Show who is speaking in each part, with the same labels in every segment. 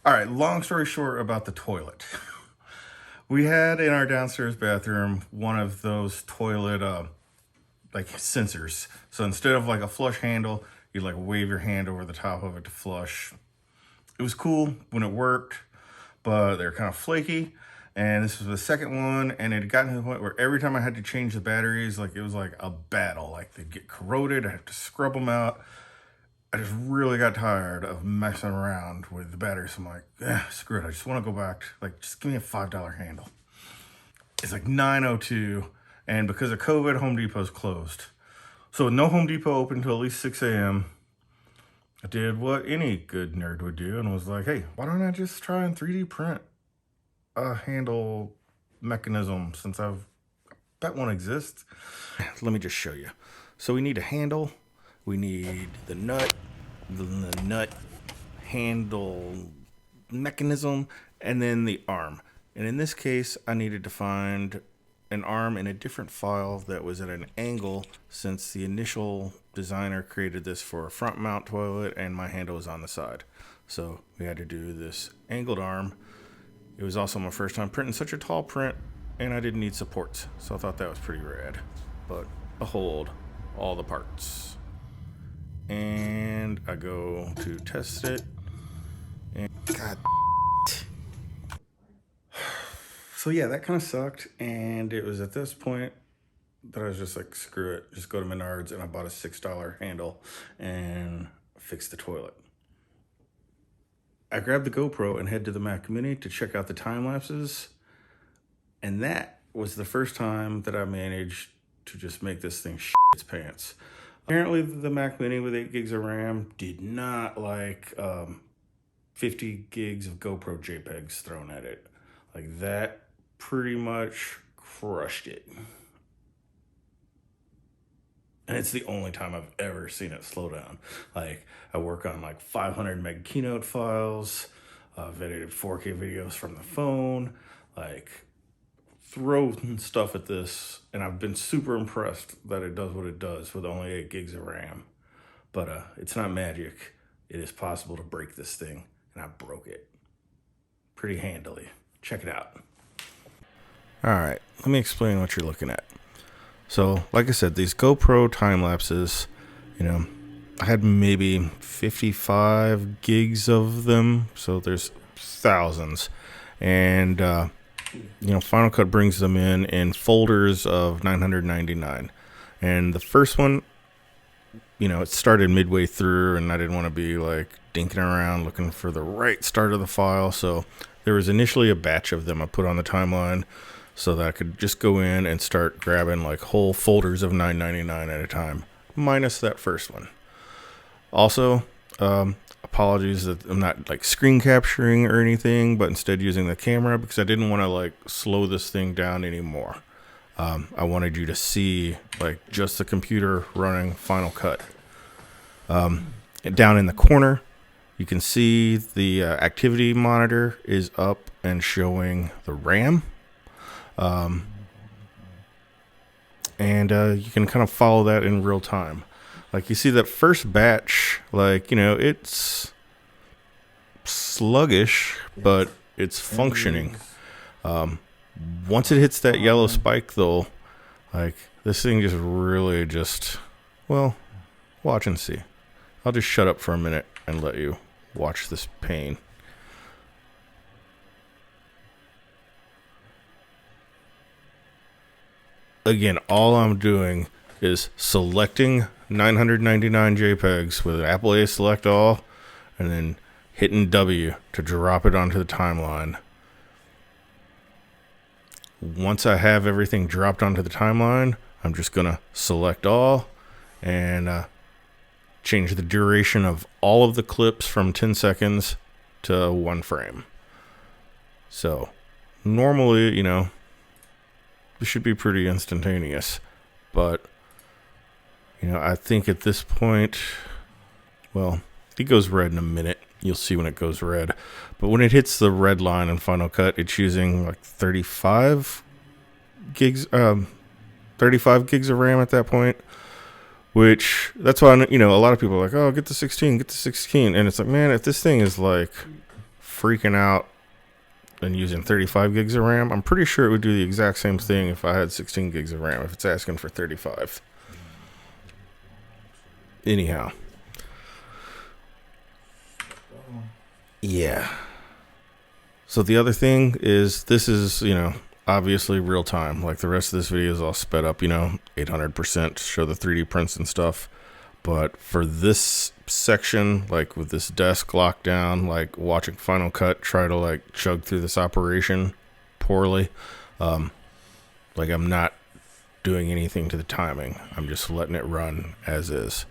Speaker 1: All right, long story short about the toilet. We had in our downstairs bathroom one of those toilet like sensors. So instead of like a flush handle, you like wave your hand over the top of it to flush. It was cool when it worked, but they're kind of flaky. And this was the second one, and it had gotten to the point where every time I had to change the batteries, like it was like a battle. Like they'd get corroded, I have to scrub them out. I just really got tired of messing around with the batteries. So I'm like, screw it. I just want to go back. Like, just give me a $5 handle. It's like 9:02, and because of COVID, Home Depot's closed. So with no Home Depot open until at least 6 a.m., I did what any good nerd would do and was like, hey, why don't I just try and 3D print a handle mechanism since I bet one exists. Let me just show you. So we need a handle. We need the nut handle mechanism, and then the arm. And in this case, I needed to find an arm in a different file that was at an angle, since the initial designer created this for a front mount toilet and my handle was on the side. So we had to do this angled arm. It was also my first time printing such a tall print, and I didn't need supports. So I thought that was pretty rad. But behold, all the parts. And I go to test it, and God. So yeah, that kind of sucked, and it was at this point that I was just like, screw it, just go to Menards, and I bought a $6 handle and fixed the toilet. I grabbed the GoPro and head to the Mac Mini to check out the time lapses, and that was the first time that I managed to just make this thing shit its pants. Apparently the Mac Mini with 8 gigs of RAM did not like 50 gigs of GoPro JPEGs thrown at it. Like, that pretty much crushed it. And it's the only time I've ever seen it slow down. Like, I work on like 500 meg Keynote files. I've edited 4K videos from the phone. Like, throw stuff at this, and I've been super impressed that it does what it does with only 8 gigs of RAM. But it's not magic. It is possible to break this thing, and I broke it pretty handily. Check it out. All right, let me explain what you're looking at. So, like I said, these GoPro time lapses, I had maybe 55 gigs of them, so there's thousands. And Final Cut brings them in folders of 999. And the first one, it started midway through, and I didn't want to be like dinking around looking for the right start of the file. So there was initially a batch of them I put on the timeline so that I could just go in and start grabbing like whole folders of 999 at a time, minus that first one. Also, apologies that I'm not like screen capturing or anything, but instead using the camera because I didn't want to like slow this thing down anymore. I wanted you to see like just the computer running Final Cut. Down in the corner, you can see the activity monitor is up and showing the RAM. And you can kind of follow that in real time. Like, you see that first batch, it's sluggish, but it's functioning. Once it hits that yellow spike, though, like, this thing just really watch and see. I'll just shut up for a minute and let you watch this pain. Again, all I'm doing is selecting 999 JPEGs with Apple A Select All, and then hitting W to drop it onto the timeline. Once I have everything dropped onto the timeline, I'm just going to select all and change the duration of all of the clips from 10 seconds to 1 frame. So normally, it should be pretty instantaneous, but I think at this point, it goes red in a minute. You'll see when it goes red, but when it hits the red line in Final Cut, it's using like 35 gigs of RAM at that point, which that's why, a lot of people are like, oh, get the 16, and it's like, man, if this thing is like freaking out and using 35 gigs of RAM. I'm pretty sure it would do the exact same thing if I had 16 gigs of RAM, if it's asking for 35. Anyhow. Yeah. So the other thing is, this is, obviously real time. Like the rest of this video is all sped up, 800% to show the 3D prints and stuff. But for this section, like with this desk locked down, like watching Final Cut try to like chug through this operation poorly, like I'm not doing anything to the timing. I'm just letting it run as is.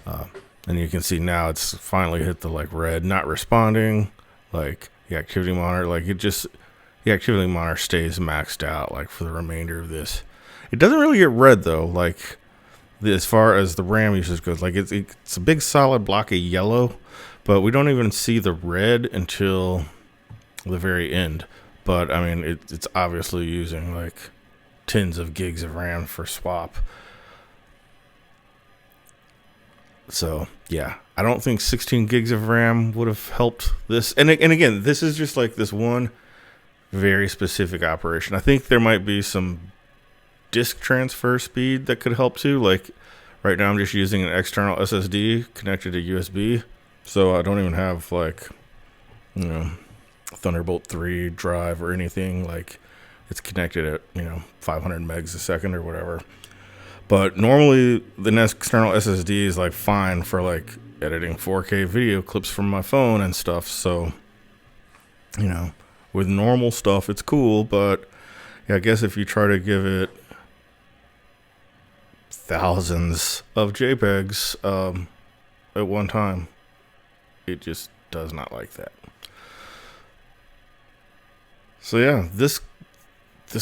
Speaker 1: And you can see now it's finally hit the like red, not responding. Like the activity monitor, the activity monitor stays maxed out like for the remainder of this. It doesn't really get red though, like as far as the RAM usage goes. Like it's a big solid block of yellow, but we don't even see the red until the very end. But I mean, it's obviously using like tens of gigs of RAM for swap. So yeah, I don't think 16 gigs of RAM would have helped this. And again, this is just like this one very specific operation. I think there might be some disk transfer speed that could help too. Like right now I'm just using an external SSD connected to USB. So I don't even have like, Thunderbolt 3 drive or anything. Like it's connected at, 500 megs a second or whatever. But normally the external SSD is like fine for like editing 4K video clips from my phone and stuff. So, with normal stuff, it's cool. But yeah, I guess if you try to give it thousands of JPEGs at one time, it just does not like that. So yeah, this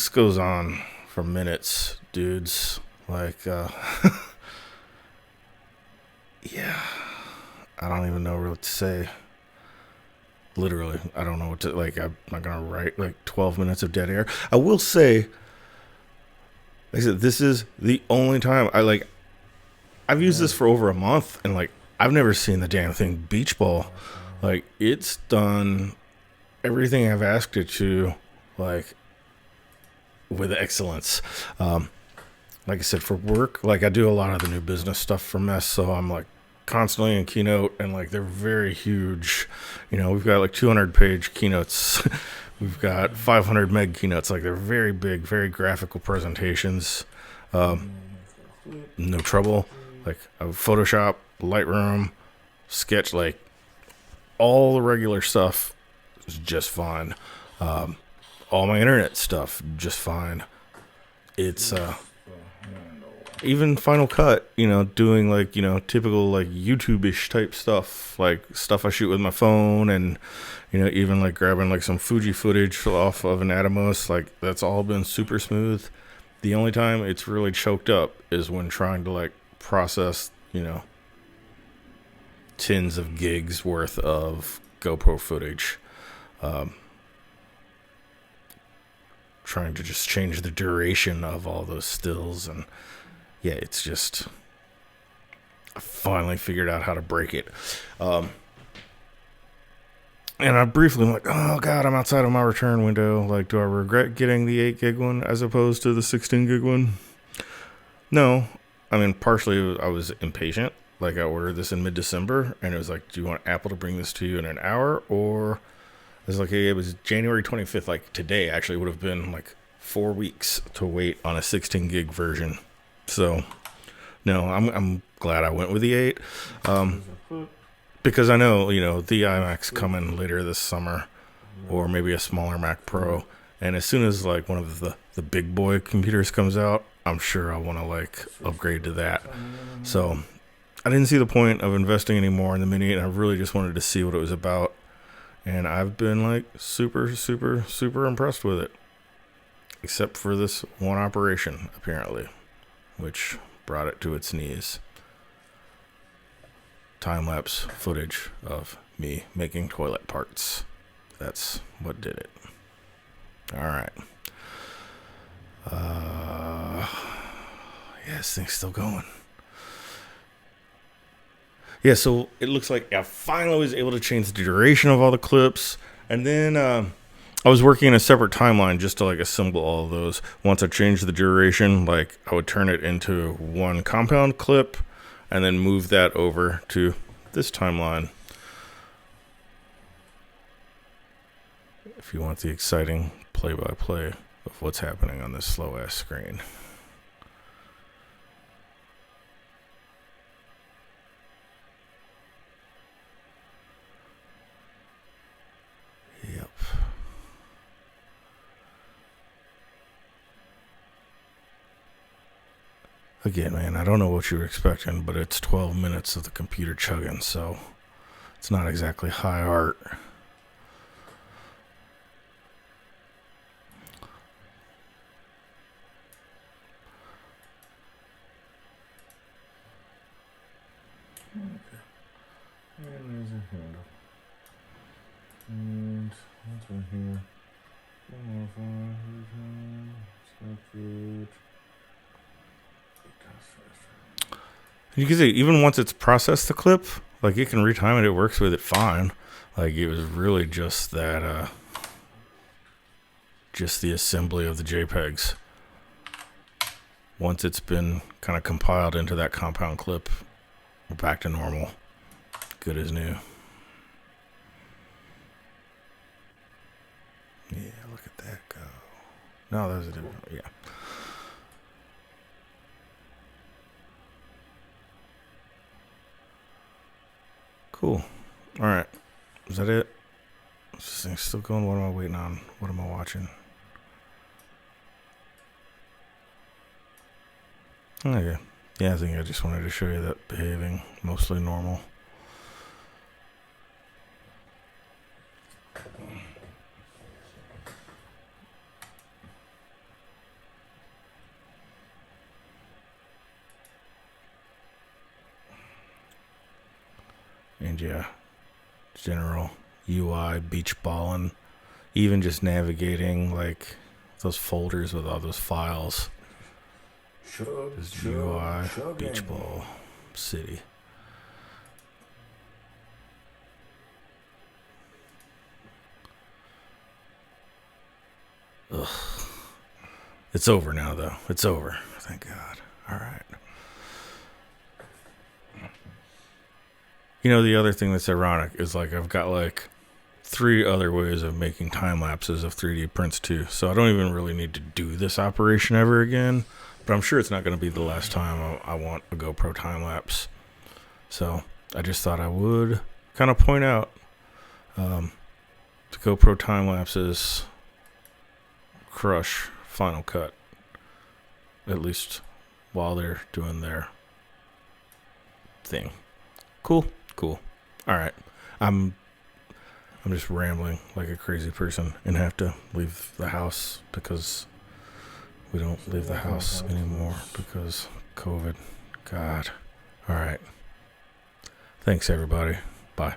Speaker 1: goes on for minutes, dudes. Like, yeah, I don't even know what to say. Literally, I don't know what to, like, I'm not going to write, like, 12 minutes of dead air. I will say, like I said, this is the only time I've used this for over a month, and, like, I've never seen the damn thing beach ball. Like, it's done everything I've asked it to, like, with excellence. Like I said, for work, like I do a lot of the new business stuff for Mess, so I'm like constantly in Keynote, and like they're very huge. We've got like 200-page keynotes. We've got 500 meg keynotes. Like they're very big, very graphical presentations. No trouble. Like Photoshop, Lightroom, Sketch, like all the regular stuff is just fine. All my internet stuff, just fine. It's even Final Cut, doing like, typical like YouTube-ish type stuff, like stuff I shoot with my phone, and, even like grabbing like some Fuji footage off of an Atomos, like that's all been super smooth. The only time it's really choked up is when trying to like process, tens of gigs worth of GoPro footage. Trying to just change the duration of all those stills, and yeah, it's just, I finally figured out how to break it. And I briefly am like, oh god, I'm outside of my return window. Like, do I regret getting the 8 gig one as opposed to the 16 gig one? No. I mean, partially I was impatient. Like, I ordered this in mid-December, and it was like, do you want Apple to bring this to you in an hour? Or it was like, hey, it was January 25th. Like, today actually would have been like 4 weeks to wait on a 16 gig version. So, no, I'm glad I went with the 8, because I know, the iMac's coming later this summer, or maybe a smaller Mac Pro, and as soon as like one of the big boy computers comes out, I'm sure I want to like upgrade to that. So, I didn't see the point of investing any more in the Mini, and I really just wanted to see what it was about, and I've been like super, super, super impressed with it, except for this one operation, apparently, which brought it to its knees. Time-lapse footage of me making toilet parts. That's what did it. All right. Yeah, this thing's still going. Yeah, so it looks like I finally was able to change the duration of all the clips. And then I was working in a separate timeline just to like assemble all of those. Once I changed the duration, like I would turn it into one compound clip and then move that over to this timeline. If you want the exciting play-by-play of what's happening on this slow-ass screen. Yep. Again, man, I don't know what you were expecting, but it's 12 minutes of the computer chugging, so it's not exactly high art. And there's a handle. And that's right here. You can see, even once it's processed the clip, like it can retime it, it works with it fine. Like it was really just that, just the assembly of the JPEGs. Once it's been kind of compiled into that compound clip, we're back to normal. Good as new. Yeah, look at that go. No, that was a different, yeah. Cool. All right. Is that it? Is this thing still going? What am I waiting on? What am I watching? Okay. Yeah, I think I just wanted to show you that behaving mostly normal. And yeah, general UI, beach balling, even just navigating like those folders with all those files. Just UI, beach ball, city. Ugh. It's over now, though. It's over. Thank God. All right. You know, the other thing that's ironic is like I've got like 3 other ways of making time lapses of 3D prints too. So I don't even really need to do this operation ever again. But I'm sure it's not going to be the last time I want a GoPro time lapse. So I just thought I would kind of point out the GoPro time lapses crush Final Cut, at least while they're doing their thing. Cool. All right. I'm just rambling like a crazy person and have to leave the house because we don't leave the house anymore because COVID. God. All right. Thanks, everybody. Bye.